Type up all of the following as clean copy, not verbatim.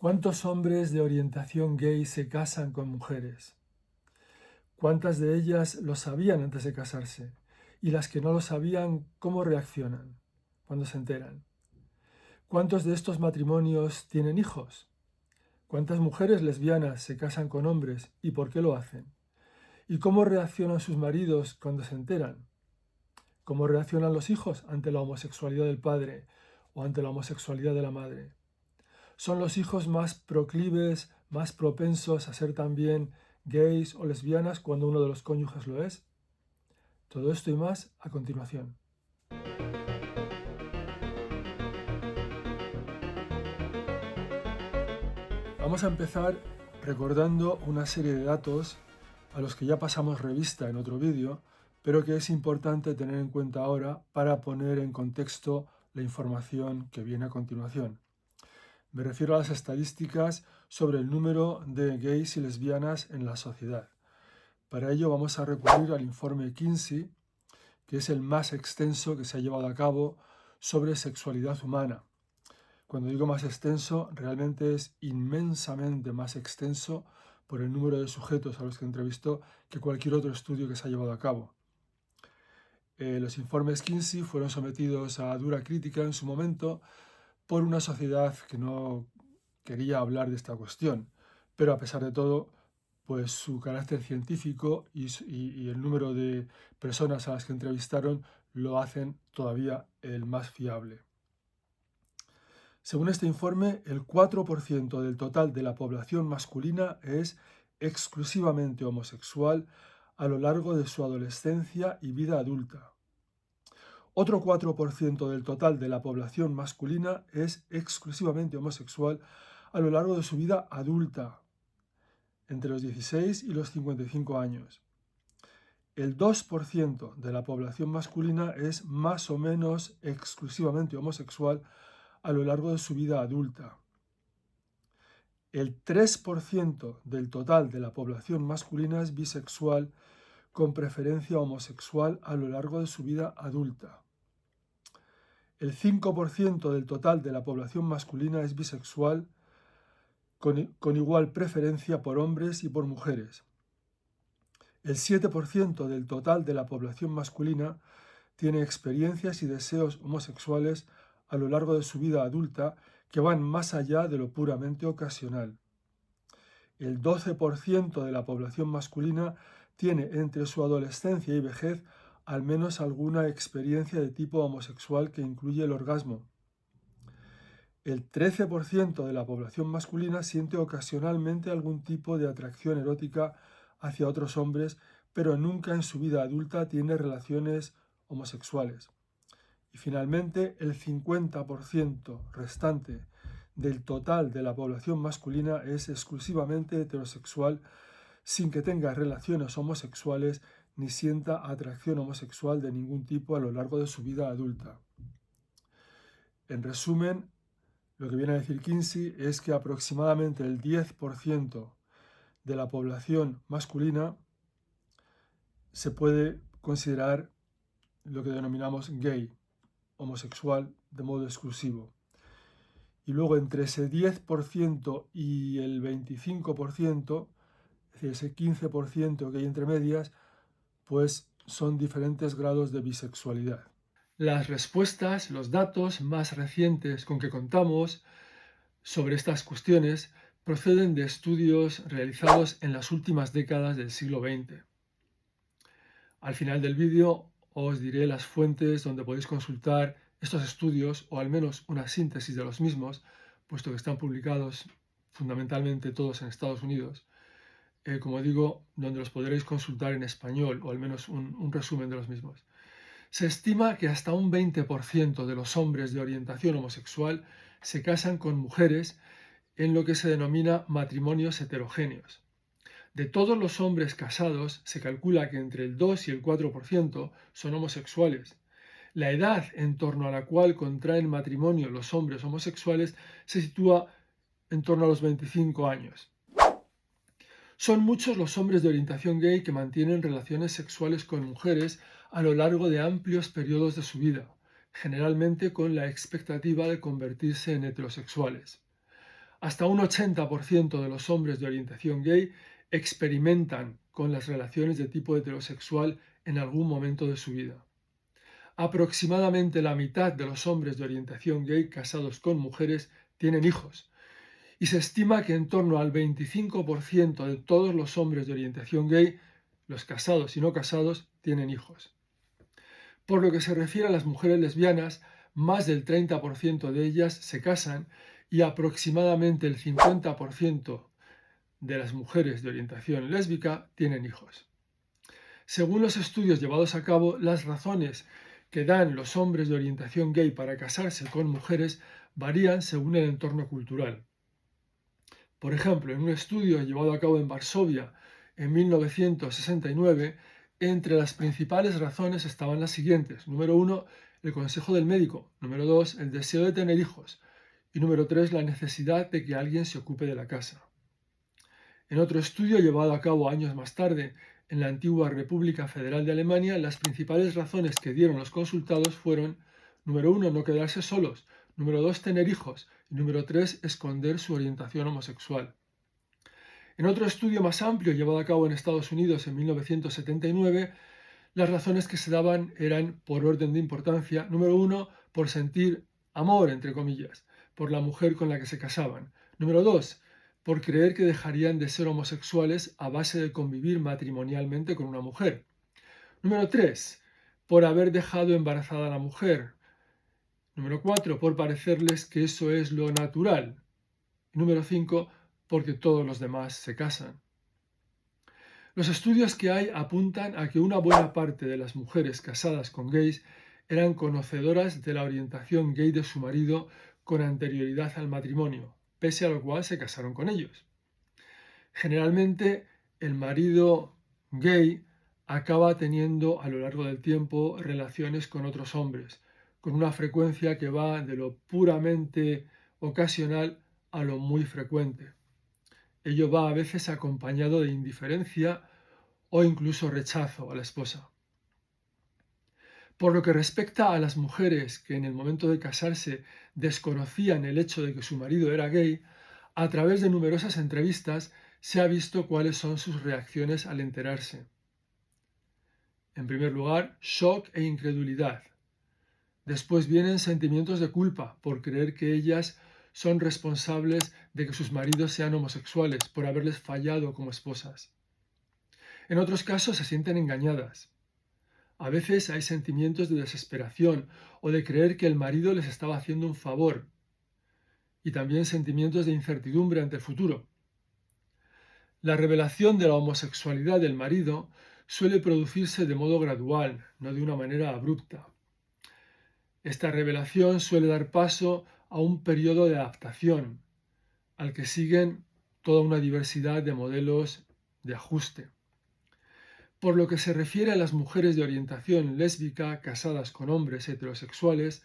¿Cuántos hombres de orientación gay se casan con mujeres? ¿Cuántas de ellas lo sabían antes de casarse? Y las que no lo sabían, ¿cómo reaccionan cuando se enteran? ¿Cuántos de estos matrimonios tienen hijos? ¿Cuántas mujeres lesbianas se casan con hombres y por qué lo hacen? ¿Y cómo reaccionan sus maridos cuando se enteran? ¿Cómo reaccionan los hijos ante la homosexualidad del padre o ante la homosexualidad de la madre? ¿Son los hijos más proclives, más propensos a ser también gays o lesbianas cuando uno de los cónyuges lo es? Todo esto y más a continuación. Vamos a empezar recordando una serie de datos a los que ya pasamos revista en otro vídeo, pero que es importante tener en cuenta ahora para poner en contexto la información que viene a continuación. Me refiero a las estadísticas sobre el número de gays y lesbianas en la sociedad. Para ello vamos a recurrir al informe Kinsey, que es el más extenso que se ha llevado a cabo sobre sexualidad humana. Cuando digo más extenso, realmente es inmensamente más extenso por el número de sujetos a los que entrevistó que cualquier otro estudio que se ha llevado a cabo. Los informes Kinsey fueron sometidos a dura crítica en su momento por una sociedad que no quería hablar de esta cuestión, pero a pesar de todo, pues su carácter científico y el número de personas a las que entrevistaron lo hacen todavía el más fiable. Según este informe, el 4% del total de la población masculina es exclusivamente homosexual a lo largo de su adolescencia y vida adulta. Otro 4% del total de la población masculina es exclusivamente homosexual a lo largo de su vida adulta, entre los 16 y los 55 años. El 2% de la población masculina es más o menos exclusivamente homosexual a lo largo de su vida adulta. El 3% del total de la población masculina es bisexual con preferencia homosexual a lo largo de su vida adulta. El 5% del total de la población masculina es bisexual con igual preferencia por hombres y por mujeres. El 7% del total de la población masculina tiene experiencias y deseos homosexuales a lo largo de su vida adulta que van más allá de lo puramente ocasional. El 12% de la población masculina tiene entre su adolescencia y vejez al menos alguna experiencia de tipo homosexual que incluye el orgasmo. El 13% de la población masculina siente ocasionalmente algún tipo de atracción erótica hacia otros hombres, pero nunca en su vida adulta tiene relaciones homosexuales. Y finalmente, el 50% restante del total de la población masculina es exclusivamente heterosexual, sin que tenga relaciones homosexuales ni sienta atracción homosexual de ningún tipo a lo largo de su vida adulta. En resumen, lo que viene a decir Kinsey es que aproximadamente el 10% de la población masculina se puede considerar lo que denominamos gay, homosexual de modo exclusivo. Y luego entre ese 10% y el 25%, es decir, ese 15% que hay entre medias, pues son diferentes grados de bisexualidad. Las respuestas, los datos más recientes con que contamos sobre estas cuestiones proceden de estudios realizados en las últimas décadas del siglo XX. Al final del vídeo os diré las fuentes donde podéis consultar estos estudios, o al menos una síntesis de los mismos, puesto que están publicados fundamentalmente todos en Estados Unidos. Como digo, donde los podréis consultar en español, o al menos un resumen de los mismos. Se estima que hasta un 20% de los hombres de orientación homosexual se casan con mujeres en lo que se denomina matrimonios heterogéneos. De todos los hombres casados, se calcula que entre el 2 y el 4% son homosexuales. La edad en torno a la cual contraen matrimonio los hombres homosexuales se sitúa en torno a los 25 años. Son muchos los hombres de orientación gay que mantienen relaciones sexuales con mujeres a lo largo de amplios periodos de su vida, generalmente con la expectativa de convertirse en heterosexuales. Hasta un 80% de los hombres de orientación gay experimentan con las relaciones de tipo heterosexual en algún momento de su vida. Aproximadamente la mitad de los hombres de orientación gay casados con mujeres tienen hijos, y se estima que en torno al 25% de todos los hombres de orientación gay, los casados y no casados, tienen hijos. Por lo que se refiere a las mujeres lesbianas, más del 30% de ellas se casan y aproximadamente el 50% de las mujeres de orientación lésbica tienen hijos. Según los estudios llevados a cabo, las razones que dan los hombres de orientación gay para casarse con mujeres varían según el entorno cultural. Por ejemplo, en un estudio llevado a cabo en Varsovia en 1969, entre las principales razones estaban las siguientes. Número 1, el consejo del médico. Número 2, el deseo de tener hijos. Y número 3, la necesidad de que alguien se ocupe de la casa. En otro estudio llevado a cabo años más tarde en la antigua República Federal de Alemania, las principales razones que dieron los consultados fueron: número 1, no quedarse solos; número 2, tener hijos; y número 3, esconder su orientación homosexual. En otro estudio más amplio llevado a cabo en Estados Unidos en 1979, las razones que se daban eran por orden de importancia. Número 1, por sentir amor, entre comillas, por la mujer con la que se casaban. Número 2, por creer que dejarían de ser homosexuales a base de convivir matrimonialmente con una mujer. Número 3, por haber dejado embarazada a la mujer. Número 4, por parecerles que eso es lo natural. Número 5, porque todos los demás se casan. Los estudios que hay apuntan a que una buena parte de las mujeres casadas con gays eran conocedoras de la orientación gay de su marido con anterioridad al matrimonio, pese a lo cual se casaron con ellos. Generalmente, el marido gay acaba teniendo a lo largo del tiempo relaciones con otros hombres, con una frecuencia que va de lo puramente ocasional a lo muy frecuente. Ello va a veces acompañado de indiferencia o incluso rechazo a la esposa. Por lo que respecta a las mujeres que en el momento de casarse desconocían el hecho de que su marido era gay, a través de numerosas entrevistas se ha visto cuáles son sus reacciones al enterarse. En primer lugar, shock e incredulidad. Después vienen sentimientos de culpa por creer que ellas son responsables de que sus maridos sean homosexuales por haberles fallado como esposas. En otros casos se sienten engañadas. A veces hay sentimientos de desesperación o de creer que el marido les estaba haciendo un favor, y también sentimientos de incertidumbre ante el futuro. La revelación de la homosexualidad del marido suele producirse de modo gradual, no de una manera abrupta. Esta revelación suele dar paso a un periodo de adaptación, al que siguen toda una diversidad de modelos de ajuste. Por lo que se refiere a las mujeres de orientación lésbica casadas con hombres heterosexuales,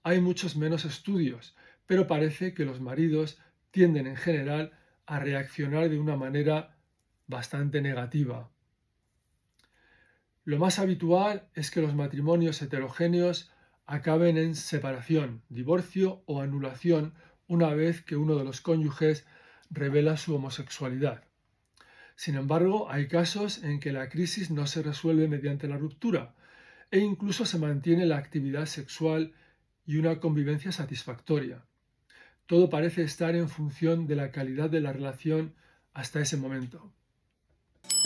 hay muchos menos estudios, pero parece que los maridos tienden en general a reaccionar de una manera bastante negativa. Lo más habitual es que los matrimonios heterogéneos acaben en separación, divorcio o anulación una vez que uno de los cónyuges revela su homosexualidad. Sin embargo, hay casos en que la crisis no se resuelve mediante la ruptura e incluso se mantiene la actividad sexual y una convivencia satisfactoria. Todo parece estar en función de la calidad de la relación hasta ese momento.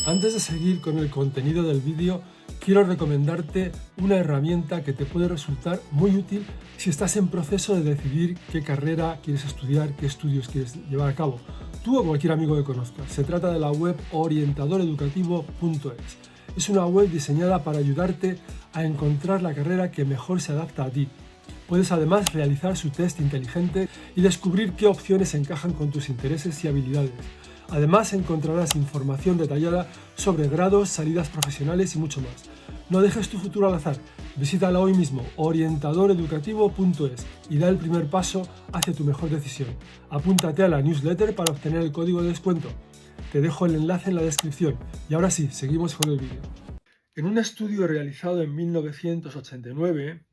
Antes de seguir con el contenido del vídeo, quiero recomendarte una herramienta que te puede resultar muy útil si estás en proceso de decidir qué carrera quieres estudiar, qué estudios quieres llevar a cabo, tú o cualquier amigo que conozcas. Se trata de la web orientadoreducativo.es. Es una web diseñada para ayudarte a encontrar la carrera que mejor se adapta a ti. Puedes además realizar su test inteligente y descubrir qué opciones encajan con tus intereses y habilidades. Además encontrarás información detallada sobre grados, salidas profesionales y mucho más. No dejes tu futuro al azar. Visítala hoy mismo, orientadoreducativo.es, y da el primer paso hacia tu mejor decisión. Apúntate a la newsletter para obtener el código de descuento. Te dejo el enlace en la descripción. Y ahora sí, seguimos con el vídeo. En un estudio realizado en 1989,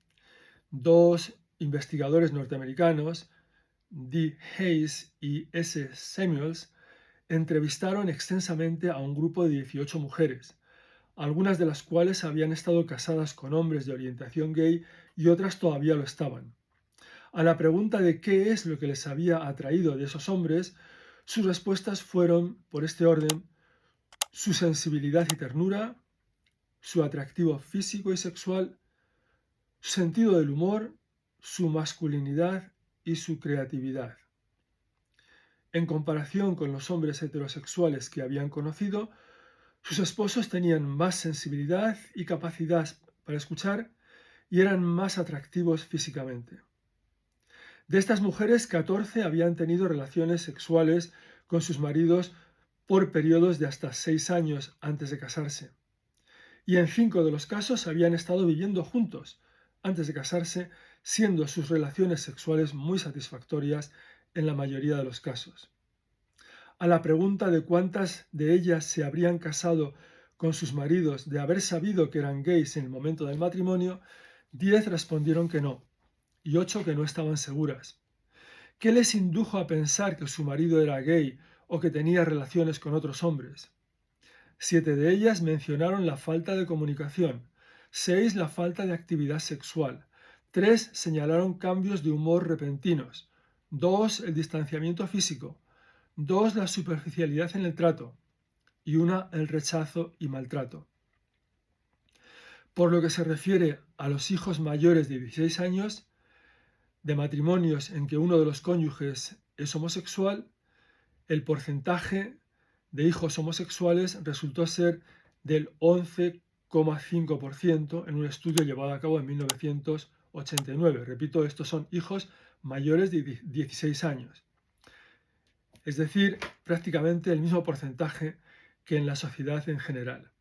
dos investigadores norteamericanos D. Hayes y S. Samuels entrevistaron extensamente a un grupo de 18 mujeres, algunas de las cuales habían estado casadas con hombres de orientación gay y otras todavía lo estaban. A la pregunta de qué es lo que les había atraído de esos hombres, sus respuestas fueron, por este orden, su sensibilidad y ternura, su atractivo físico y sexual, su sentido del humor, su masculinidad y su creatividad. En comparación con los hombres heterosexuales que habían conocido, sus esposos tenían más sensibilidad y capacidad para escuchar y eran más atractivos físicamente. De estas mujeres, 14 habían tenido relaciones sexuales con sus maridos por periodos de hasta 6 años antes de casarse. Y en 5 de los casos habían estado viviendo juntos antes de casarse, siendo sus relaciones sexuales muy satisfactorias en la mayoría de los casos. A la pregunta de cuántas de ellas se habrían casado con sus maridos de haber sabido que eran gays en el momento del matrimonio, 10 respondieron que no y 8 que no estaban seguras. ¿Qué les indujo a pensar que su marido era gay o que tenía relaciones con otros hombres? 7 de ellas mencionaron la falta de comunicación, 6 la falta de actividad sexual, 3 señalaron cambios de humor repentinos, 2 el distanciamiento físico, 2 la superficialidad en el trato y 1 el rechazo y maltrato. Por lo que se refiere a los hijos mayores de 16 años, de matrimonios en que uno de los cónyuges es homosexual, el porcentaje de hijos homosexuales resultó ser del 11,5% en un estudio llevado a cabo en 1989. Repito, estos son hijos mayores de 16 años. Es decir, prácticamente el mismo porcentaje que en la sociedad en general.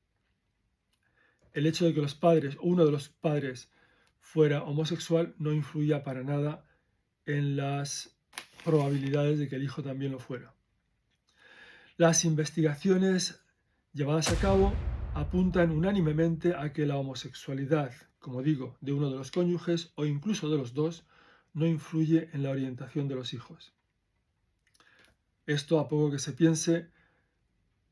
El hecho de que los padres o uno de los padres fuera homosexual no influía para nada en las probabilidades de que el hijo también lo fuera. Las investigaciones llevadas a cabo apuntan unánimemente a que la homosexualidad, como digo, de uno de los cónyuges o incluso de los dos, no influye en la orientación de los hijos. Esto, a poco que se piense,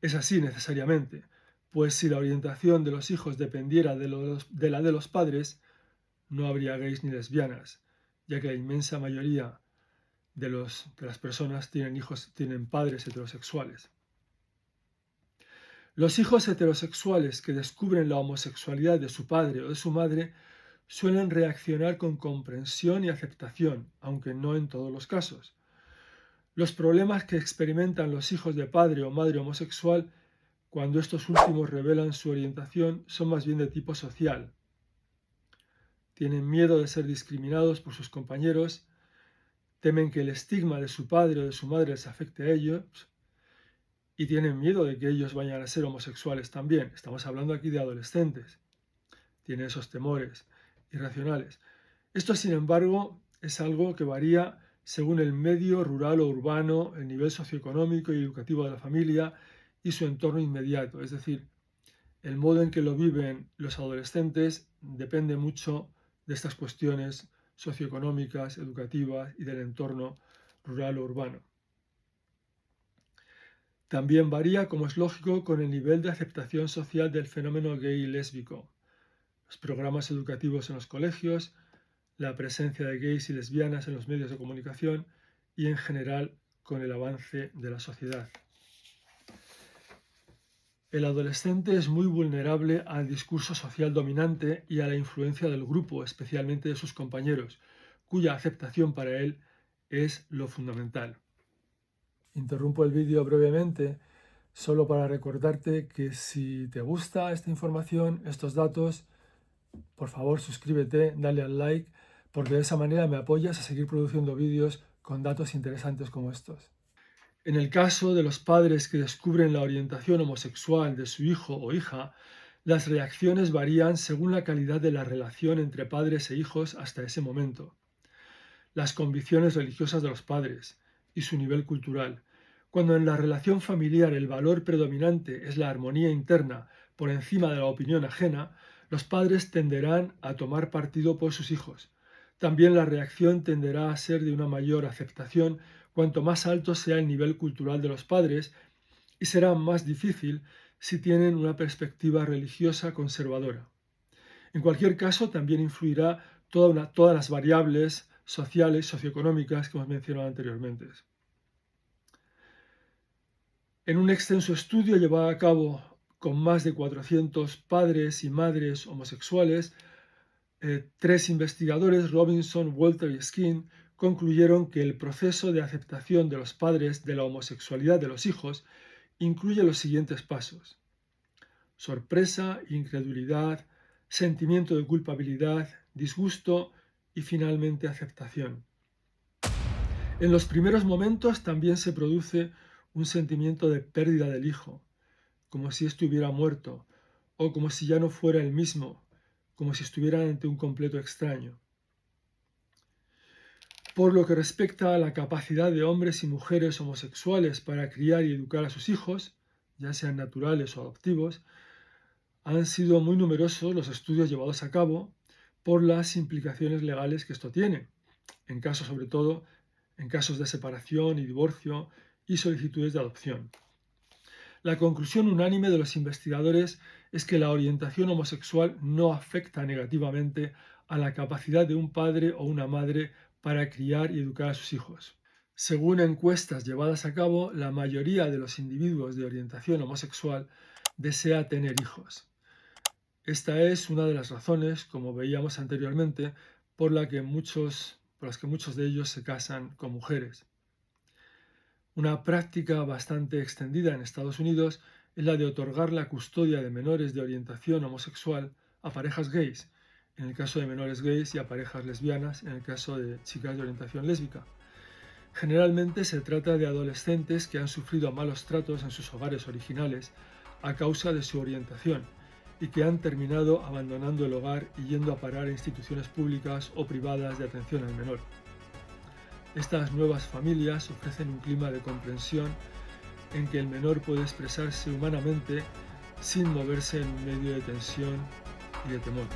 es así necesariamente, pues si la orientación de los hijos dependiera de la de los padres, no habría gays ni lesbianas, ya que la inmensa mayoría de las personas tienen padres heterosexuales. Los hijos heterosexuales que descubren la homosexualidad de su padre o de su madre suelen reaccionar con comprensión y aceptación, aunque no en todos los casos. Los problemas que experimentan los hijos de padre o madre homosexual cuando estos últimos revelan su orientación son más bien de tipo social. Tienen miedo de ser discriminados por sus compañeros, temen que el estigma de su padre o de su madre les afecte a ellos y tienen miedo de que ellos vayan a ser homosexuales también. Estamos hablando aquí de adolescentes. Tienen esos temores irracionales. Esto, sin embargo, es algo que varía según el medio rural o urbano, el nivel socioeconómico y educativo de la familia y su entorno inmediato. Es decir, el modo en que lo viven los adolescentes depende mucho de estas cuestiones socioeconómicas, educativas y del entorno rural o urbano. También varía, como es lógico, con el nivel de aceptación social del fenómeno gay y lésbico, los programas educativos en los colegios, la presencia de gays y lesbianas en los medios de comunicación y, en general, con el avance de la sociedad. El adolescente es muy vulnerable al discurso social dominante y a la influencia del grupo, especialmente de sus compañeros, cuya aceptación para él es lo fundamental. Interrumpo el vídeo brevemente solo para recordarte que si te gusta esta información, estos datos, por favor suscríbete, dale al like, porque de esa manera me apoyas a seguir produciendo vídeos con datos interesantes como estos. En el caso de los padres que descubren la orientación homosexual de su hijo o hija, las reacciones varían según la calidad de la relación entre padres e hijos hasta ese momento, las convicciones religiosas de los padres y su nivel cultural. Cuando en la relación familiar el valor predominante es la armonía interna por encima de la opinión ajena, los padres tenderán a tomar partido por sus hijos, También la reacción tenderá a ser de una mayor aceptación cuanto más alto sea el nivel cultural de los padres y será más difícil si tienen una perspectiva religiosa conservadora. En cualquier caso, también influirá todas las variables sociales, socioeconómicas que hemos mencionado anteriormente. En un extenso estudio llevado a cabo con más de 400 padres y madres homosexuales, tres investigadores, Robinson, Walter y Skin, concluyeron que el proceso de aceptación de los padres de la homosexualidad de los hijos incluye los siguientes pasos: sorpresa, incredulidad, sentimiento de culpabilidad, disgusto y finalmente aceptación. En los primeros momentos también se produce un sentimiento de pérdida del hijo, como si estuviera muerto o como si ya no fuera el mismo, como si estuviera ante un completo extraño. Por lo que respecta a la capacidad de hombres y mujeres homosexuales para criar y educar a sus hijos, ya sean naturales o adoptivos, han sido muy numerosos los estudios llevados a cabo por las implicaciones legales que esto tiene, sobre todo en casos de separación y divorcio y solicitudes de adopción. La conclusión unánime de los investigadores es que la orientación homosexual no afecta negativamente a la capacidad de un padre o una madre para criar y educar a sus hijos. Según encuestas llevadas a cabo, la mayoría de los individuos de orientación homosexual desea tener hijos. Esta es una de las razones, como veíamos anteriormente, por las que muchos de ellos se casan con mujeres. Una práctica bastante extendida en Estados Unidos es la de otorgar la custodia de menores de orientación homosexual a parejas gays, en el caso de menores gays, y a parejas lesbianas, en el caso de chicas de orientación lésbica. Generalmente se trata de adolescentes que han sufrido malos tratos en sus hogares originales a causa de su orientación y que han terminado abandonando el hogar y yendo a parar a instituciones públicas o privadas de atención al menor. Estas nuevas familias ofrecen un clima de comprensión en que el menor puede expresarse humanamente sin moverse en medio de tensión y de temor.